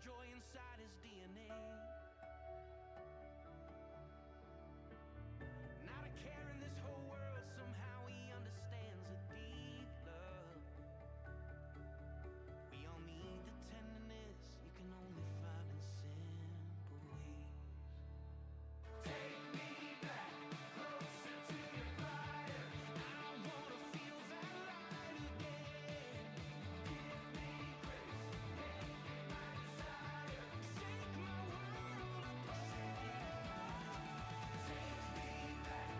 joy inside his DNA. Not a care in this whole world, somehow he understands a deep love. We all need the tenderness you can only find in simple ways. Take me back, closer to your fire. I wanna feel that light again. Give me grace, make it my desire. Shake my world apart. Take me back,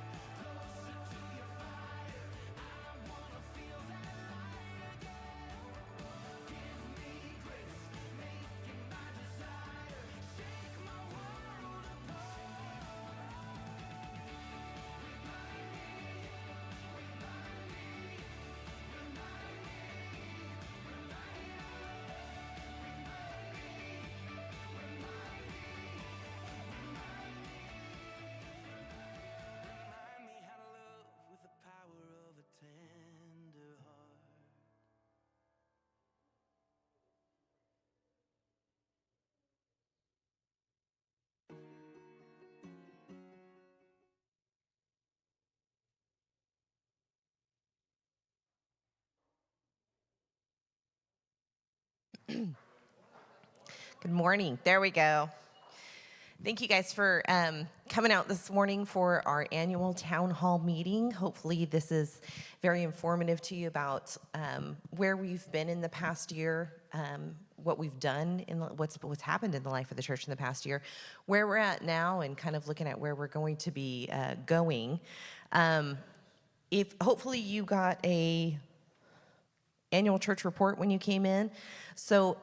closer to your fire. I wanna feel that light again. Give me grace, make it my desire. Shake my world Remind me how to love with the power of a tender heart. Good morning. There we go. Thank you guys for coming out this morning for our annual town hall meeting. Hopefully this is very informative to you about where we've been in the past year, what we've done, what's happened in the life of the church in the past year, where we're at now, and kind of looking at where we're going to be going. If hopefully you got a annual church report when you came in. So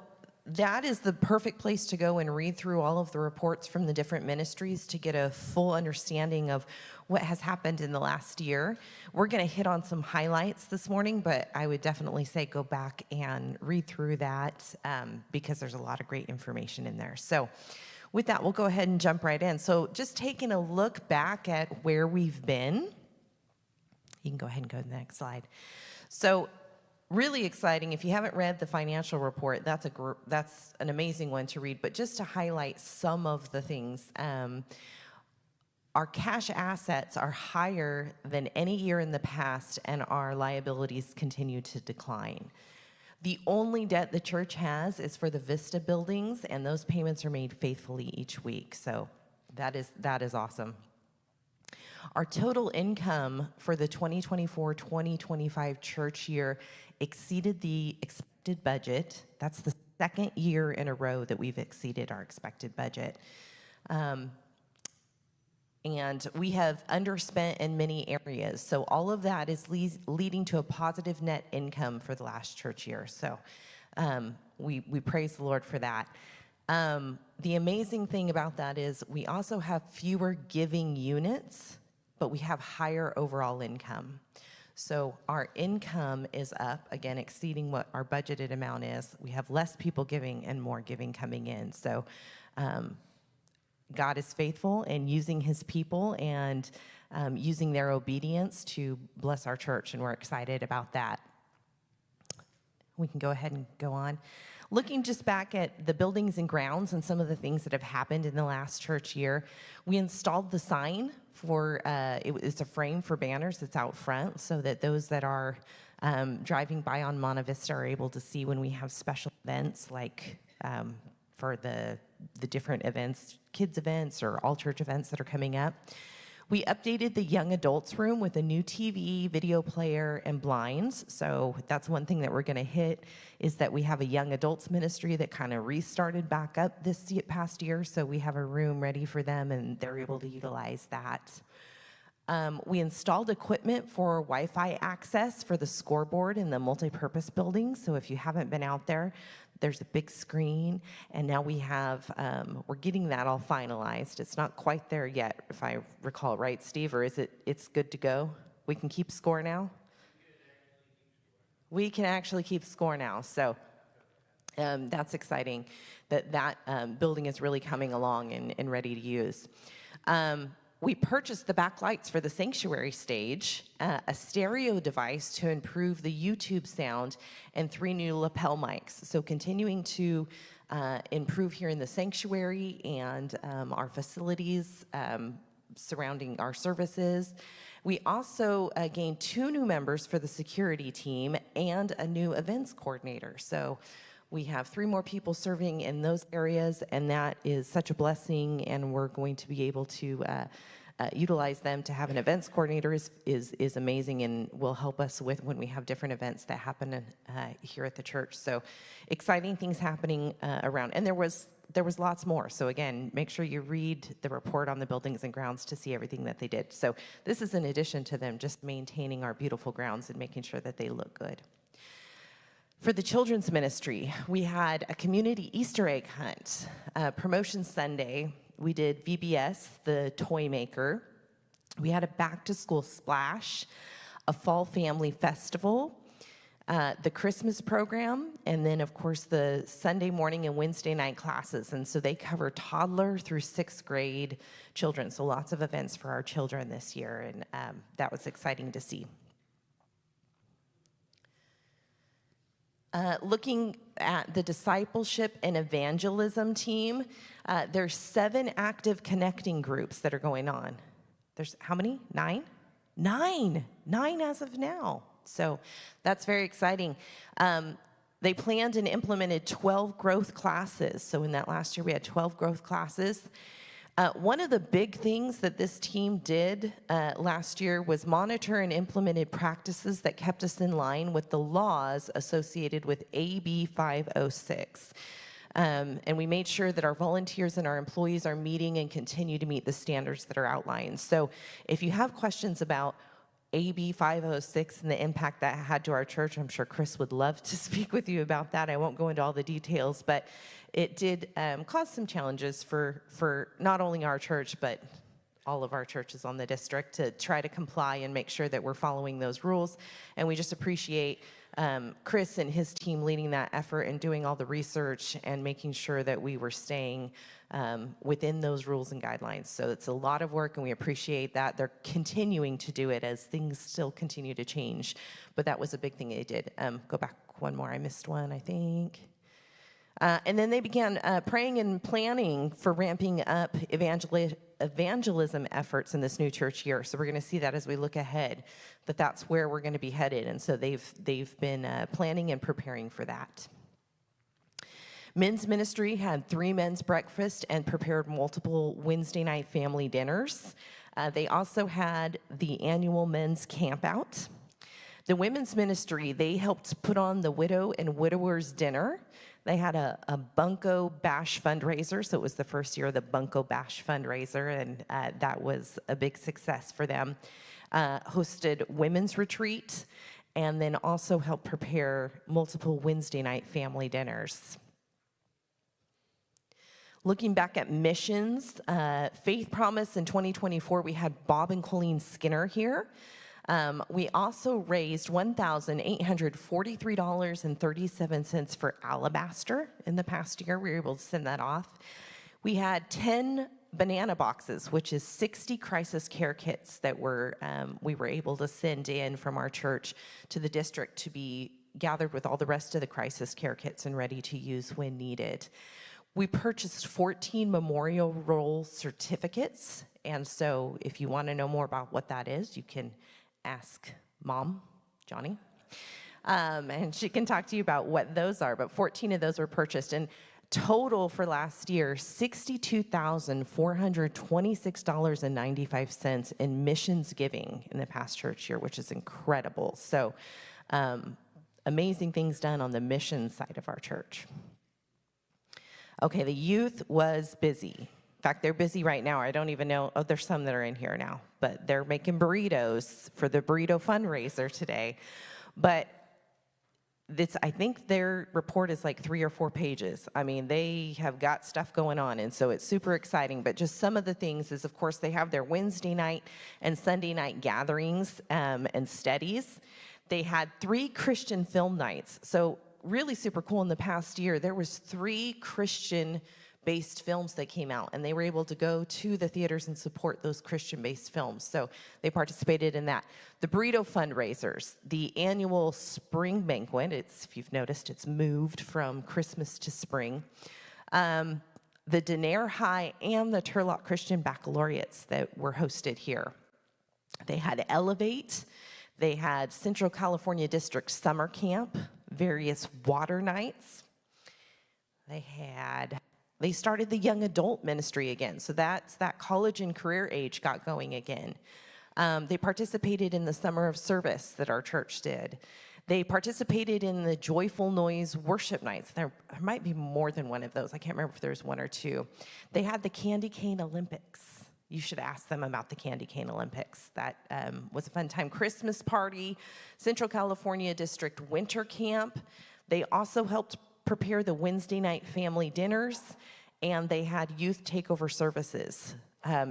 that is the perfect place to go and read through all of the reports from the different ministries to get a full understanding of what has happened in the last year. We're going to hit on some highlights this morning, but I would definitely say go back and read through that because there's a lot of great information in there. So with that, we'll go ahead and jump right in. So just taking a look back at where we've been. You can go ahead and go to the next slide. So really exciting. If you haven't read the financial report, that's an amazing one to read. But just to highlight some of the things, our cash assets are higher than any year in the past, and our liabilities continue to decline. The only debt the church has is for the Vista buildings, and those payments are made faithfully each week. So that is awesome. Our total income for the 2024-2025 church year exceeded the expected budget. That's the second year in a row that we've exceeded our expected budget. And we have underspent in many areas. So all of that is leading to a positive net income for the last church year. So we praise the Lord for that. The amazing thing about that is we also have fewer giving units, but we have higher overall income. So our income is up, again, exceeding what our budgeted amount is. We have less people giving and more giving coming in. So God is faithful in using his people and using their obedience to bless our church, and we're excited about that. We can go ahead and go on. Looking just back at the buildings and grounds and some of the things that have happened in the last church year, we installed the sign for, it's a frame for banners that's out front so that those that are driving by on Monte Vista are able to see when we have special events like for the different events, kids events or all church events that are coming up. We updated the young adults room with a new TV, video player, and blinds. So that's one thing that we're going to hit is that we have a young adults ministry that kind of restarted back up this past year. So we have a room ready for them, and they're able to utilize that. We installed equipment for Wi-Fi access for the scoreboard in the multipurpose building. So if you haven't been out there, there's a big screen, and now we have, we're getting that all finalized. It's not quite there yet, if I recall right, Steve, or is it's good to go? We can keep score now? We can actually keep score now, so that's exciting that building is really coming along and ready to use. We purchased the backlights for the sanctuary stage, a stereo device to improve the YouTube sound, and 3 new lapel mics. So continuing to improve here in the sanctuary and our facilities surrounding our services. We also gained 2 new members for the security team and a new events coordinator. So we have 3 more people serving in those areas, and that is such a blessing, and we're going to be able to utilize them. To have an events coordinator is amazing and will help us with when we have different events that happen here at the church. So exciting things happening around. And there was lots more. So again, make sure you read the report on the buildings and grounds to see everything that they did. So this is in addition to them just maintaining our beautiful grounds and making sure that they look good. For the children's ministry, we had a community Easter egg hunt, Promotion Sunday. We did VBS, the toy maker. We had a back-to-school splash, a fall family festival, the Christmas program, and then, of course, the Sunday morning and Wednesday night classes. And so they cover toddler through 6th grade children. So lots of events for our children this year, and that was exciting to see. Looking at the discipleship and evangelism team, there's 7 active connecting groups that are going on. There's how many? 9? 9 as of now. So that's very exciting. They planned and implemented 12 growth classes. So in that last year, we had 12 growth classes. One of the big things that this team did last year was monitor and implemented practices that kept us in line with the laws associated with AB 506. And we made sure that our volunteers and our employees are meeting and continue to meet the standards that are outlined. So if you have questions about AB 506 and the impact that had to our church, I'm sure Chris would love to speak with you about that. I won't go into all the details, but it did cause some challenges for not only our church, but all of our churches on the district to try to comply and make sure that we're following those rules. And we just appreciate Chris and his team leading that effort and doing all the research and making sure that we were staying within those rules and guidelines. So it's a lot of work, and we appreciate that. They're continuing to do it as things still continue to change. But that was a big thing they did. Go back one more. I missed one, I think. And then they began praying and planning for ramping up evangelism efforts in this new church year. So we're going to see that as we look ahead, that's where we're going to be headed. And so they've been planning and preparing for that. Men's ministry had 3 men's breakfasts and prepared multiple Wednesday night family dinners. They also had the annual men's camp out. The women's ministry, they helped put on the widow and widower's dinner. They had a Bunko Bash fundraiser, so it was the first year of the Bunko Bash fundraiser, and that was a big success for them. Hosted women's retreat, and then also helped prepare multiple Wednesday night family dinners. Looking back at missions, Faith Promise in 2024, we had Bob and Colleen Skinner here. We also raised $1,843.37 for Alabaster in the past year. We were able to send that off. We had 10 banana boxes, which is 60 crisis care kits that we were able to send in from our church to the district to be gathered with all the rest of the crisis care kits and ready to use when needed. We purchased 14 memorial roll certificates, and so if you want to know more about what that is, you can ask Mom, Johnny, and she can talk to you about what those are, but 14 of those were purchased, and total for last year, $62,426.95 in missions giving in the past church year, which is incredible. So amazing things done on the mission side of our church. Okay, the youth was busy. In fact, they're busy right now. I don't even know. Oh, there's some that are in here now. But they're making burritos for the burrito fundraiser today. But I think their report is like 3 or 4 pages. I mean, they have got stuff going on, and so it's super exciting. But just some of the things is, of course, they have their Wednesday night and Sunday night gatherings and studies. They had 3 Christian film nights. So really super cool. In the past year, there was 3 Christian-based films that came out, and they were able to go to the theaters and support those Christian-based films. So they participated in that. The burrito fundraisers, the annual spring banquet, if you've noticed, it's moved from Christmas to spring. The Denair High and the Turlock Christian Baccalaureates that were hosted here. They had Elevate, they had Central California District Summer Camp, various water nights. They started the young adult ministry again, so that's that college and career age got going again. They participated in the summer of service that our church did. They participated in the Joyful Noise worship nights. There might be more than one of those. I can't remember if there's one or two. They had the Candy Cane Olympics. You should ask them about the Candy Cane Olympics. That was a fun time. Christmas party, Central California District Winter Camp. They also helped prepare the Wednesday night family dinners, and they had youth takeover services.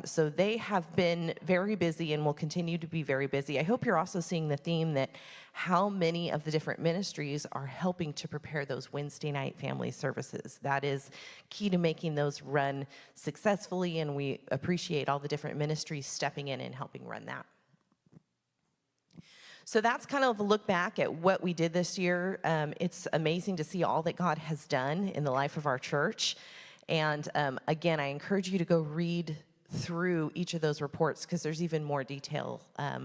So they have been very busy and will continue to be very busy. I hope you're also seeing the theme that how many of the different ministries are helping to prepare those Wednesday night family services. That is key to making those run successfully, and we appreciate all the different ministries stepping in and helping run that. So that's kind of a look back at what we did this year. It's amazing to see all that God has done in the life of our church. And again, I encourage you to go read through each of those reports because there's even more detail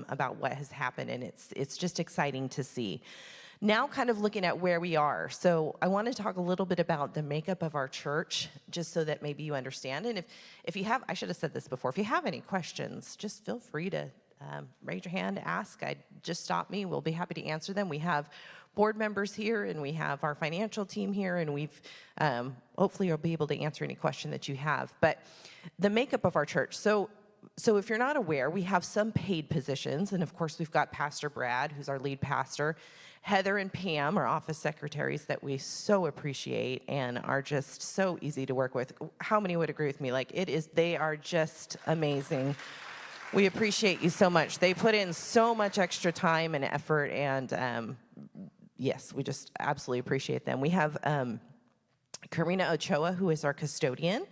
about what has happened, and it's just exciting to see. Now kind of looking at where we are. So I want to talk a little bit about the makeup of our church, just so that maybe you understand. And if you have, I should have said this before, if you have any questions, just feel free to raise your hand, ask. Just stop me. We'll be happy to answer them. We have board members here, and we have our financial team here, and we've hopefully you'll be able to answer any question that you have. But the makeup of our church. So if you're not aware, we have some paid positions, and of course we've got Pastor Brad, who's our lead pastor. Heather and Pam are office secretaries that we so appreciate and are just so easy to work with. How many would agree with me? They are just amazing. We appreciate you so much. They put in so much extra time and effort, and yes, we just absolutely appreciate them. We have Karina Ochoa, who is our custodian,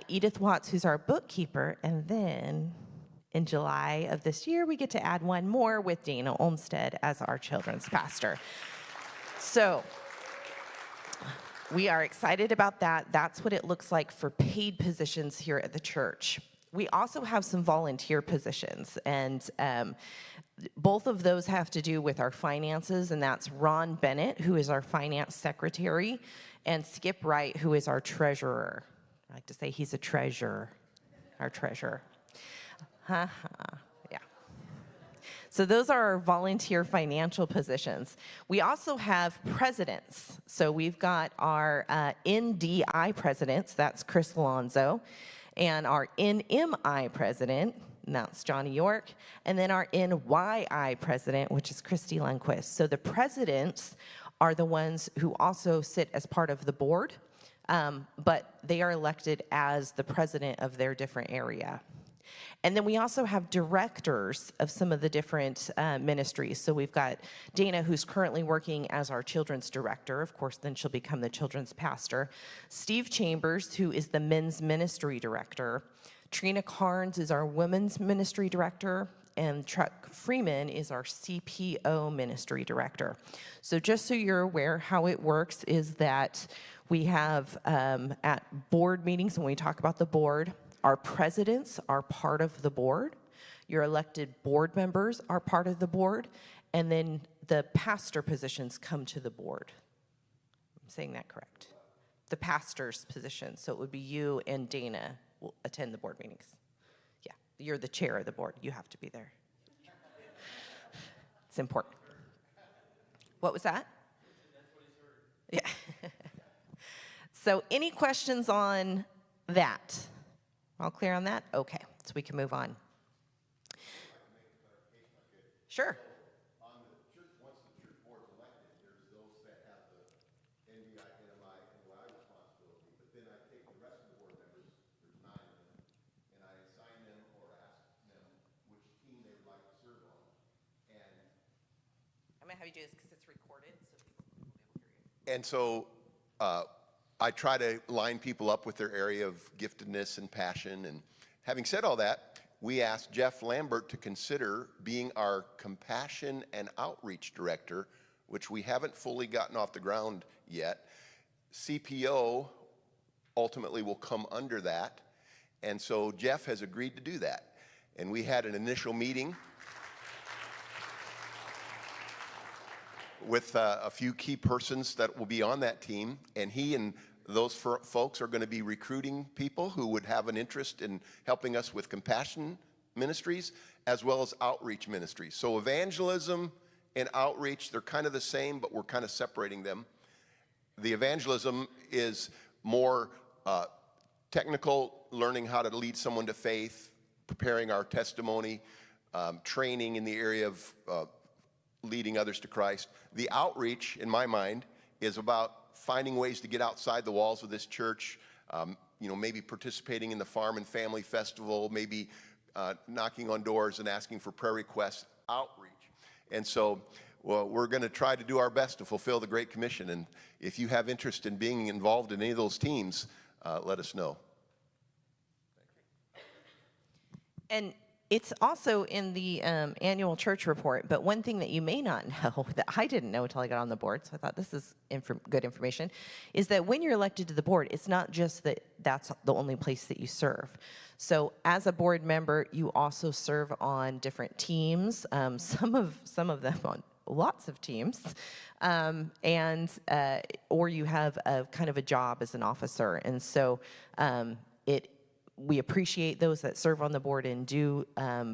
Edith Watts, who's our bookkeeper, and then in July of this year, we get to add one more with Dana Olmstead as our children's pastor. So we are excited about that. That's what it looks like for paid positions here at the church. We also have some volunteer positions, and both of those have to do with our finances, and that's Ron Bennett, who is our finance secretary, and Skip Wright, who is our treasurer. I like to say he's a treasurer, our treasurer. Yeah. So those are our volunteer financial positions. We also have presidents. So we've got our NDI presidents, that's Chris Alonzo, and our NMI president, and that's Johnny York, and then our NYI president, which is Christy Lundquist. So the presidents are the ones who also sit as part of the board, but they are elected as the president of their different area. And then we also have directors of some of the different ministries. So we've got Dana, who's currently working as our children's director. Of course, then she'll become the children's pastor. Steve Chambers, who is the men's ministry director. Trina Carnes is our women's ministry director. And Chuck Freeman is our CPO ministry director. So just so you're aware, how it works is that we have at board meetings, when we talk about the board, our presidents are part of the board. Your elected board members are part of the board. And then the pastor positions come to the board. I'm saying that correct. The pastor's position. So it would be you and Dana will attend the board meetings. Yeah, you're the chair of the board. You have to be there. It's important. What was that? Yeah. So any questions on that? All clear on that? Okay, so we can move on. Sure. On the church, once the church board's elected, there's those that have the NDI, NMI, NYI responsibility, but then I take the rest of the board members, there's 9 of them, and I assign them or ask them which team they would like to serve on. And I'm gonna have you do this because it's recorded, so people will be able to hear you. And so I try to line people up with their area of giftedness and passion. And having said all that, we asked Jeff Lambert to consider being our compassion and outreach director, which we haven't fully gotten off the ground yet. CPO ultimately will come under that. And so Jeff has agreed to do that. And we had an initial meeting with a few key persons that will be on that team, and he and those folks are going to be recruiting people who would have an interest in helping us with compassion ministries as well as outreach ministries. So evangelism and outreach, they're kind of the same, but we're kind of separating them. The evangelism is more technical, learning how to lead someone to faith, preparing our testimony, training in the area of leading others to Christ. The outreach, in my mind, is about finding ways to get outside the walls of this church, maybe participating in the Farm and Family Festival, maybe knocking on doors and asking for prayer requests, outreach. And so we're going to try to do our best to fulfill the Great Commission. And if you have interest in being involved in any of those teams, let us know. And it's also in the annual church report, but one thing that you may not know, that I didn't know until I got on the board, so I thought this is good information, is that when you're elected to the board, it's not just that that's the only place that you serve. So as a board member, you also serve on different teams, some of them on lots of teams, or you have a kind of a job as an officer. And so we appreciate those that serve on the board and do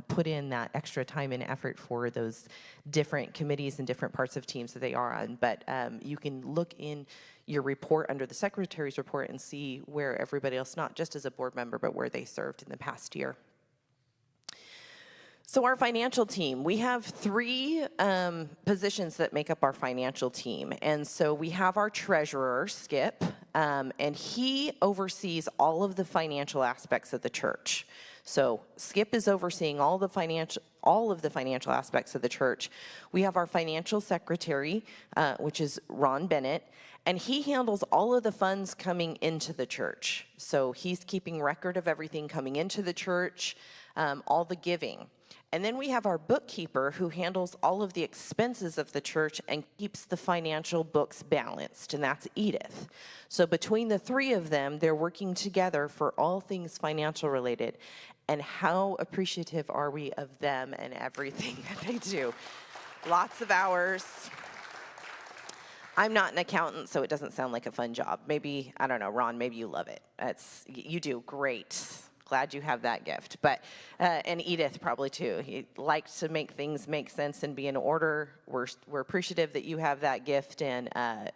put in that extra time and effort for those different committees and different parts of teams that they are on. But you can look in your report under the secretary's report and see where everybody else, not just as a board member, but where they served in the past year. So our financial team, we have 3 positions that make up our financial team. And so we have our treasurer, Skip, and he oversees all of the financial aspects of the church. So Skip is overseeing all of the financial aspects of the church. We have our financial secretary, which is Ron Bennett, and he handles all of the funds coming into the church. So he's keeping record of everything coming into the church, all the giving. And then we have our bookkeeper who handles all of the expenses of the church and keeps the financial books balanced, and that's Edith. So between the 3 of them, they're working together for all things financial related. And how appreciative are we of them and everything that they do? Lots of hours. I'm not an accountant, so it doesn't sound like a fun job. Maybe, I don't know, Ron, maybe you love it. You do great. Glad you have that gift. But and Edith probably too. He likes to make things make sense and be in order. We're appreciative that you have that gift and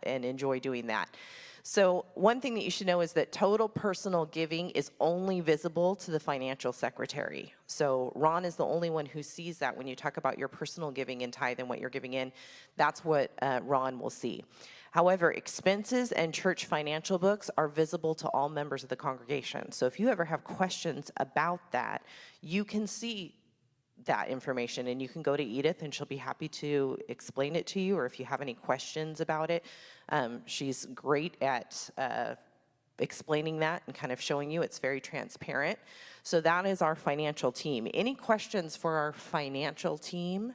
enjoy doing that. So one thing that you should know is that total personal giving is only visible to the financial secretary. So Ron is the only one who sees that when you talk about your personal giving in tithe and what you're giving in. That's what Ron will see. However, expenses and church financial books are visible to all members of the congregation. So if you ever have questions about that, you can see that information and you can go to Edith and she'll be happy to explain it to you, or if you have any questions about it. She's great at explaining that and kind of showing you. It's very transparent. So that is our financial team. Any questions for our financial team?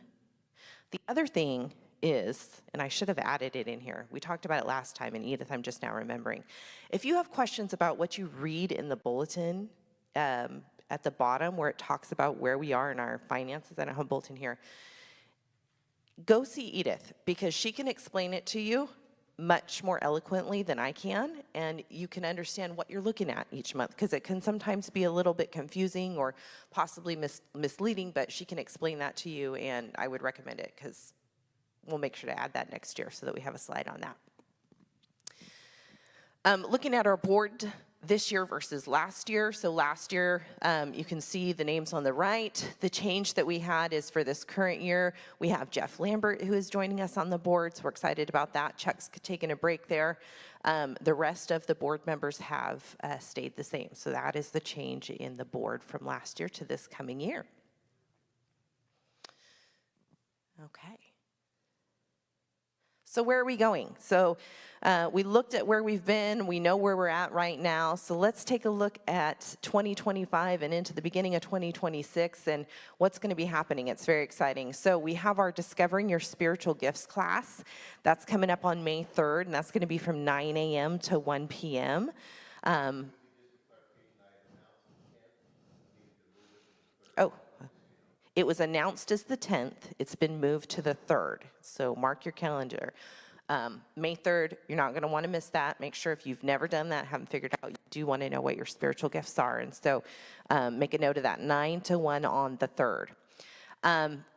The other thing is, and I should have added it in here. We talked about it last time, and Edith, I'm just now remembering. If you have questions about what you read in the bulletin at the bottom where it talks about where we are in our finances, I don't have a bulletin here, go see Edith because she can explain it to you much more eloquently than I can, and you can understand what you're looking at each month because it can sometimes be a little bit confusing or possibly misleading, but she can explain that to you, and I would recommend it because we'll make sure to add that next year so that we have a slide on that. Looking at our board this year versus last year. So last year, you can see the names on the right. The change that we had is for this current year, we have Jeff Lambert who is joining us on the board. So we're excited about that. Chuck's taking a break there. The rest of the board members have stayed the same. So that is the change in the board from last year to this coming year. Okay. So where are we going? So we looked at where we've been. We know where we're at right now. So let's take a look at 2025 and into the beginning of 2026 and what's going to be happening. It's very exciting. So we have our Discovering Your Spiritual Gifts class. That's coming up on May 3rd, and that's going to be from 9 a.m. to 1 p.m. Oh, it was announced as the 10th. It's been moved to the 3rd. So mark your calendar. May 3rd, you're not going to want to miss that. Make sure if you've never done that, haven't figured out, you do want to know what your spiritual gifts are. And so make a note of that, 9 to 1 on the 3rd.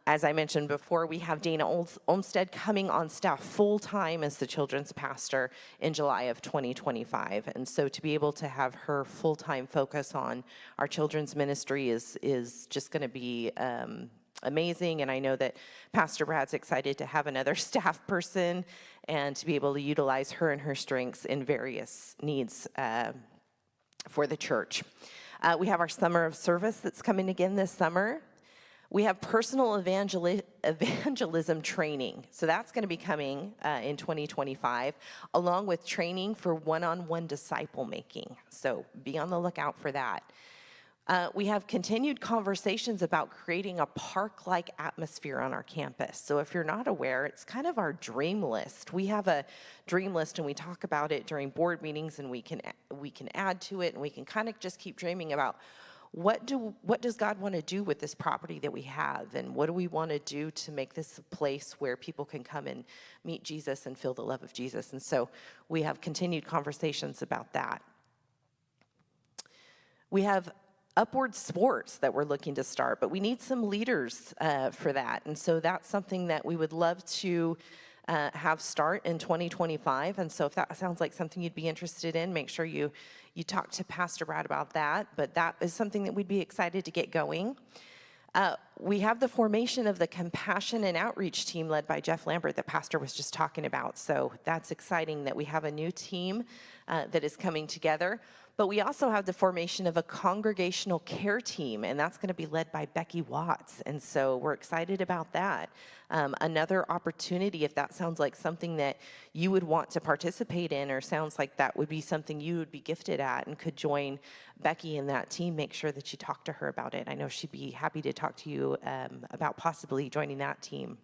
As I mentioned before, we have Dana Olmstead coming on staff full-time as the children's pastor in July of 2025. And so to be able to have her full-time focus on our children's ministry is just going to be amazing. And I know that Pastor Brad's excited to have another staff person and to be able to utilize her and her strengths in various needs for the church. We have our summer of service that's coming again this summer. We have personal evangelism training. So that's going to be coming in 2025, along with training for one-on-one disciple making. So be on the lookout for that. We have continued conversations about creating a park-like atmosphere on our campus. So if you're not aware, it's kind of our dream list. We have a dream list and we talk about it during board meetings, and we can add to it, and we can kind of just keep dreaming about what does God want to do with this property that we have, and what do we want to do to make this a place where people can come and meet Jesus and feel the love of Jesus. And so we have continued conversations about that. We have Upward Sports that we're looking to start, but we need some leaders for that. And so that's something that we would love to have start in 2025. And so if that sounds like something you'd be interested in, make sure you talk to Pastor Brad about that. But that is something that we'd be excited to get going. We have the formation of the Compassion and Outreach team led by Jeff Lambert that Pastor was just talking about. So that's exciting that we have a new team that is coming together. But we also have the formation of a congregational care team, and that's going to be led by Becky Watts. And so we're excited about that. Another opportunity, if that sounds like something that you would want to participate in, or sounds like that would be something you would be gifted at and could join Becky and that team, make sure that you talk to her about it. I know she'd be happy to talk to you about possibly joining that team.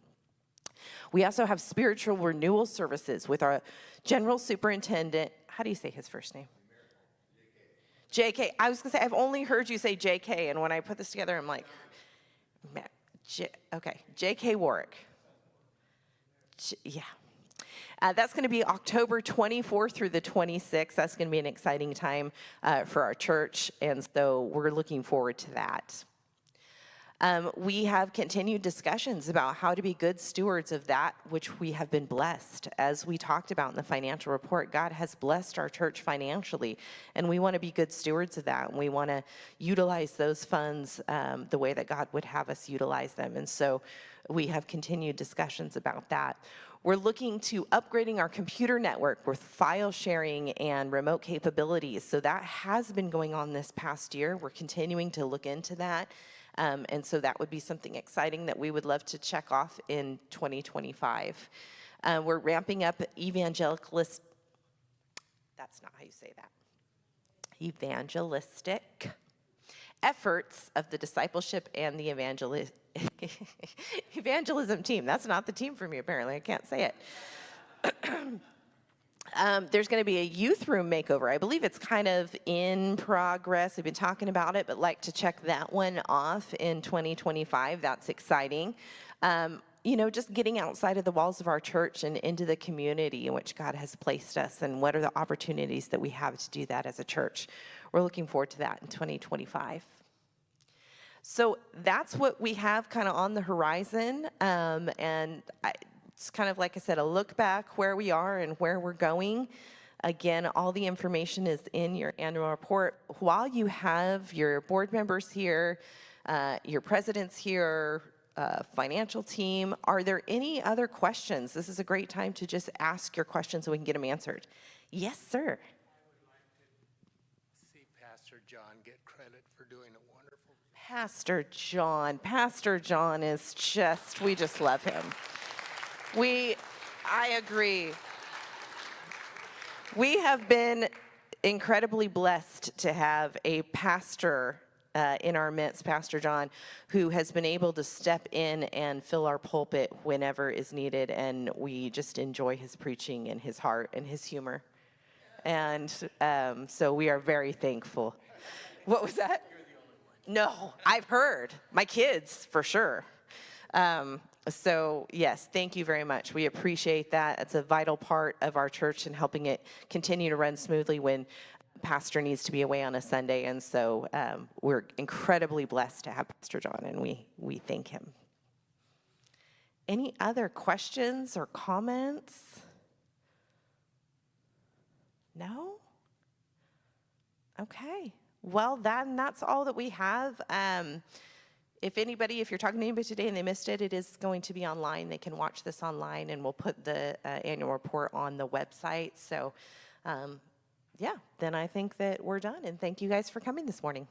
We also have spiritual renewal services with our general superintendent. How do you say his first name? JK. I was going to say, I've only heard you say JK, and when I put this together, I'm like, okay, JK Warwick. Yeah. That's going to be October 24th through the 26th. That's going to be an exciting time for our church, and so we're looking forward to that. We have continued discussions about how to be good stewards of that which we have been blessed. As we talked about in the financial report, God has blessed our church financially, and we want to be good stewards of that, and we want to utilize those funds the way that God would have us utilize them. And so we have continued discussions about that. We're looking to upgrading our computer network with file sharing and remote capabilities. So that has been going on this past year. We're continuing to look into that. And so that would be something exciting that we would love to check off in 2025. We're ramping up evangelistic efforts of the discipleship and the evangelism team. That's not the team for me, apparently. I can't say it. There's going to be a youth room makeover. I believe it's kind of in progress. We've been talking about it, but like to check that one off in 2025. That's exciting. Just getting outside of the walls of our church and into the community in which God has placed us, and what are the opportunities that we have to do that as a church. We're looking forward to that in 2025. So that's what we have kind of on the horizon. It's kind of, like I said, a look back where we are and where we're going. Again, all the information is in your annual report. While you have your board members here, your presidents here, financial team, are there any other questions? This is a great time to just ask your questions so we can get them answered. Yes, sir. I would like to see Pastor John get credit for doing a wonderful job. Pastor John is just, we just love him. I agree. We have been incredibly blessed to have a pastor in our midst, Pastor John, who has been able to step in and fill our pulpit whenever is needed, and we just enjoy his preaching and his heart and his humor. And so we are very thankful. What was that? No, I've heard. My kids, for sure. So, yes, thank you very much. We appreciate that. It's a vital part of our church and helping it continue to run smoothly when pastor needs to be away on a Sunday. And so we're incredibly blessed to have Pastor John, and we thank him. Any other questions or comments? No? Okay. Well, then that's all that we have. If you're talking to anybody today and they missed it, it is going to be online. They can watch this online, and we'll put the annual report on the website. So, yeah, then I think that we're done. And thank you guys for coming this morning.